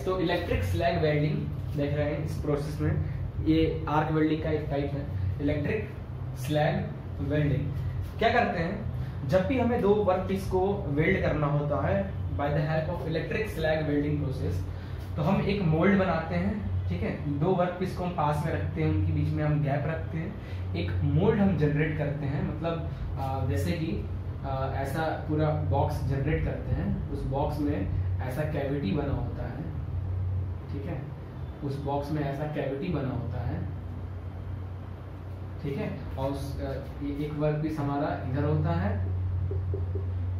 तो electric slag welding देख रहे हैं। इस प्रोसेस में ये आर्क वेल्डिंग का एक टाइप है इलेक्ट्रिक स्लैग वेल्डिंग। क्या करते हैं, जब भी हमें दो वर्क पीस को वेल्ड करना होता है by the help of electric slag welding process, तो हम एक मोल्ड बनाते हैं। ठीक है, दो वर्क पीस को हम पास में रखते हैं, उनके बीच में हम गैप रखते हैं, एक मोल्ड हम जनरेट करते हैं। मतलब जैसे कि ऐसा पूरा बॉक्स जनरेट करते हैं, उस बॉक्स में ऐसा कैविटी बना होता है। ठीक है, उस बॉक्स में ऐसा कैविटी बना होता है। ठीक है, और एक वर्क पीस हमारा इधर होता है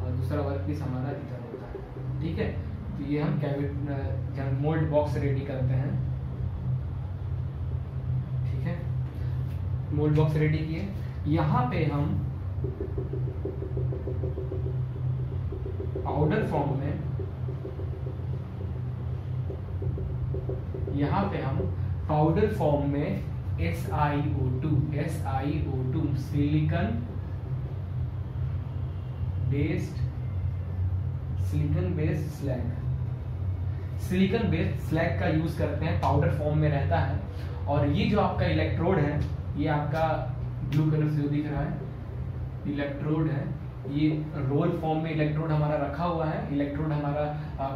और दूसरा वर्क पीस हमारा इधर होता है। ठीक है, तो ये हम कैविटी मोल्ड बॉक्स रेडी करते हैं। ठीक है, मोल्ड बॉक्स रेडी किए, यहाँ पे हम पाउडर फॉर्म में, यहाँ पे हम पाउडर फॉर्म में SiO2 सिलिकॉन बेस्ड स्लैग का यूज करते हैं। पाउडर फॉर्म में रहता है। और ये जो आपका इलेक्ट्रोड है, ये आपका ब्लू कलर से जो दिख रहा है इलेक्ट्रोड है, ये रोल फॉर्म में इलेक्ट्रोड हमारा रखा हुआ है। इलेक्ट्रोड हमारा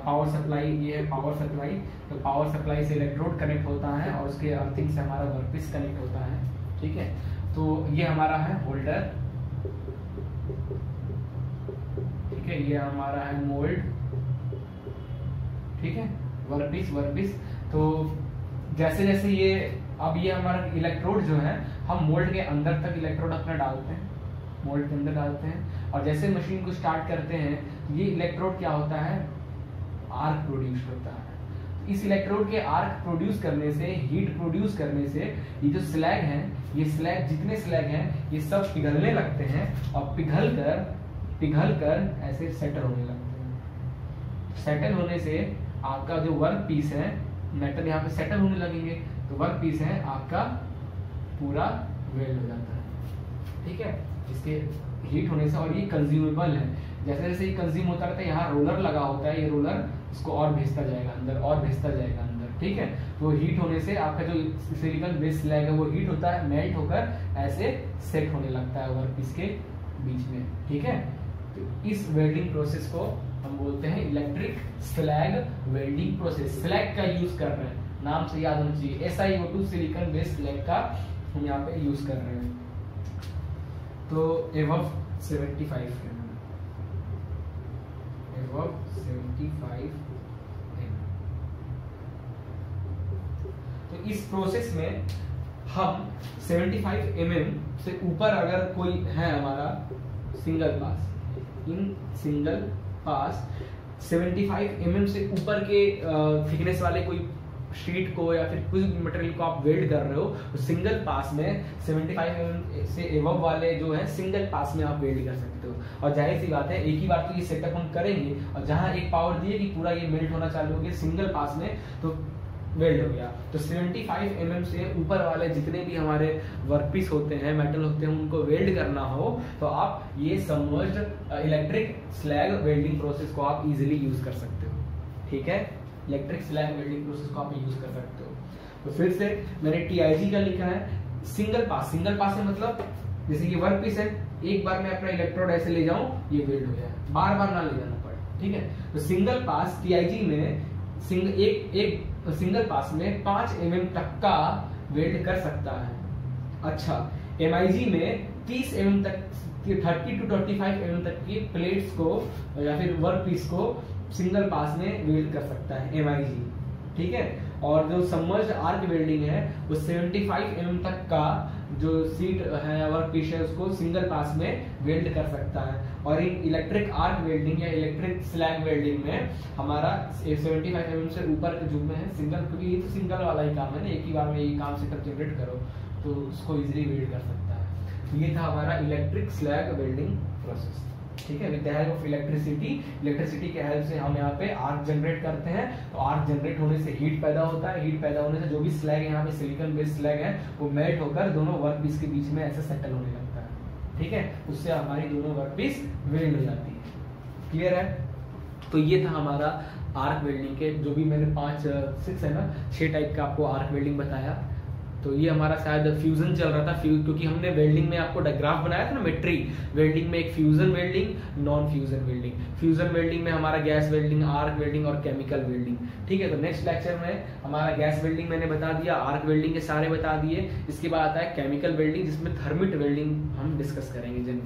पावर सप्लाई, ये है पावर सप्लाई। तो पावर सप्लाई से इलेक्ट्रोड कनेक्ट होता है और उसके अर्थिंग से हमारा वर्कपीस कनेक्ट होता है। ठीक है, तो ये हमारा है होल्डर। ठीक है, ये हमारा है मोल्ड। ठीक है, वर्कपीस। तो जैसे जैसे ये अब ये हमारा इलेक्ट्रोड जो है, हम मोल्ड के अंदर तक इलेक्ट्रोड अपना डालते हैं, मोल्ड के अंदर डालते हैं, और जैसे मशीन को स्टार्ट करते हैं, ये इलेक्ट्रोड क्या होता है, आर्क प्रोड्यूस होता है। इस इलेक्ट्रोड के आर्क प्रोड्यूस करने से, हीट प्रोड्यूस करने से, ये जो स्लैग है, ये स्लैग जितने स्लैग हैं ये सब पिघलने लगते हैं और पिघल कर ऐसे सेटल होने लगते हैं। सेटल होने से आपका जो वर्क पीस है, मेटल यहाँ पे सेटल होने लगेंगे, तो वर्क पीस है आपका पूरा वेल्ड हो जाता है। ठीक है, इसके हीट होने से, और ये कंज्यूमेबल है। जैसे जैसे ये कंज्यूम होता रहता है, यहाँ रोलर लगा होता है, ये रोलर इसको और भेजता जाएगा अंदर, और भेजता जाएगा अंदर। ठीक है, तो हीट होने से आपका जो सिलिकॉन बेस्ड स्लैग है वो हीट होता है, मेल्ट होकर ऐसे सेट होने लगता है वर्क पीस के बीच में। ठीक है, तो इस वेल्डिंग प्रोसेस को हम बोलते हैं electric slag welding process. Slag का यूज कर रहे हैं, नाम से याद होना चाहिए, SiO2 सिलिकॉन बेस्ड स्लैग का हम यहाँ पे यूज कर रहे हैं। तो above 75 mm, तो इस प्रोसेस में हम 75 mm से ऊपर अगर कोई है हमारा single pass, in single pass 75 mm से ऊपर के थिकनेस वाले कोई शीट को या फिर कुछ मटेरियल को आप वेल्ड कर रहे हो, तो सिंगल पास में 75 mm से एबव वाले जो है सिंगल पास में आप वेल्ड कर सकते हो। और जाहिर सी बात है, एक ही बार तो ये सेटअप हम करेंगे, और जहां एक पावर दिए कि पूरा ये मेल्ट होना चालू हो गया सिंगल पास में, तो वेल्ड हो गया। तो 75 mm से ऊपर वाले जितने भी हमारे वर्कपीस होते हैं, मेटल होते हैं, उनको वेल्ड करना हो, तो आप ये submerged electric slag welding process को आप इजीली यूज कर सकते हो। ठीक है, इलेक्ट्रिक स्लैग वेल्डिंग प्रोसेस को आप यूज कर सकते हो। तो फिर से मैंने TIG का लिखा है, सिंगल पास है मतलब जैसे ये वर्क पीस है, एक बार मैं अपना इलेक्ट्रोड ऐसे ले जाऊं, ये वेल्ड हो जाए, बार बार ना ले जाना पड़े। ठीक है, तो सिंगल पास TIG में एक सिंगल पास में 5 mm तक का वेल्ड कर सकता है। अच्छा, MIG में 30 mm तक, 30 to 25 mm तक की प्लेट्स को या फिर वर्क पीस को सिंगल पास में वेल्ड कर सकता है MIG। ठीक है, और जो सबमर्ज्ड आर्क वेल्डिंग है वो 75 mm तक का जो सीट है वर्क पीस है उसको सिंगल पास में वेल्ड कर सकता है। और इन इलेक्ट्रिक आर्क वेल्डिंग या इलेक्ट्रिक स्लैग वेल्डिंग में हमारा 75 mm से ऊपर के जो में है सिंगल, क्योंकि ये तो सिंगल वाला ही काम है ना, एक ही बार में ये काम सेटअप जनरेट करो तो उसको इजीली वेल्ड कर सकता है। तो ये था हमारा इलेक्ट्रिक स्लैग वेल्डिंग प्रोसेस। ठीक है, with the help of electricity के हेल्प से हम यहाँ पे आर्क जनरेट करते हैं। तो आर्क जनरेट होने से हीट पैदा होता है, हीट पैदा होने से जो भी स्लैग यहाँ पे सिलिकॉन बेस्ड स्लैग है वो मेल्ट होकर दोनों वर्क पीस के बीच में ऐसे सेटल होने लगता है। ठीक है, उससे हमारी दोनों वर्क पीस वेल्ड हो जाती है। क्लियर है? तो ये था हमारा आर्क वेल्डिंग के, जो भी मैंने 6 है ना, 6 टाइप का आपको आर्क वेल्डिंग बताया। तो ये हमारा शायद फ्यूजन चल रहा था, क्योंकि हमने वेल्डिंग में आपको डायग्राफ बनाया था ना, मेट्री वेल्डिंग में एक fusion welding, non fusion welding. Fusion welding में हमारा गैस वेल्डिंग, आर्क वेल्डिंग और केमिकल वेल्डिंग। ठीक है, तो नेक्स्ट लेक्चर में हमारा गैस वेल्डिंग मैंने बता दिया, आर्क वेल्डिंग के सारे बता दिए। इसके बाद आता है केमिकल वेल्डिंग, जिसमें थर्मिट वेल्डिंग हम डिस्कस करेंगे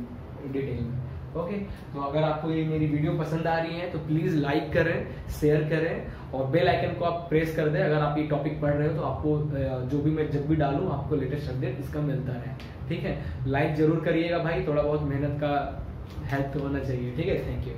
डिटेल में। ओके, तो अगर आपको ये मेरी वीडियो पसंद आ रही है तो प्लीज लाइक करें, शेयर करें और बेल आइकन को आप प्रेस कर दें। अगर आप ये टॉपिक पढ़ रहे हो तो आपको जो भी मैं जब भी डालूं आपको लेटेस्ट अपडेट इसका मिलता रहे। ठीक है, लाइक जरूर करिएगा भाई, थोड़ा बहुत मेहनत का हेल्प तो होना चाहिए। ठीक है, थैंक यू।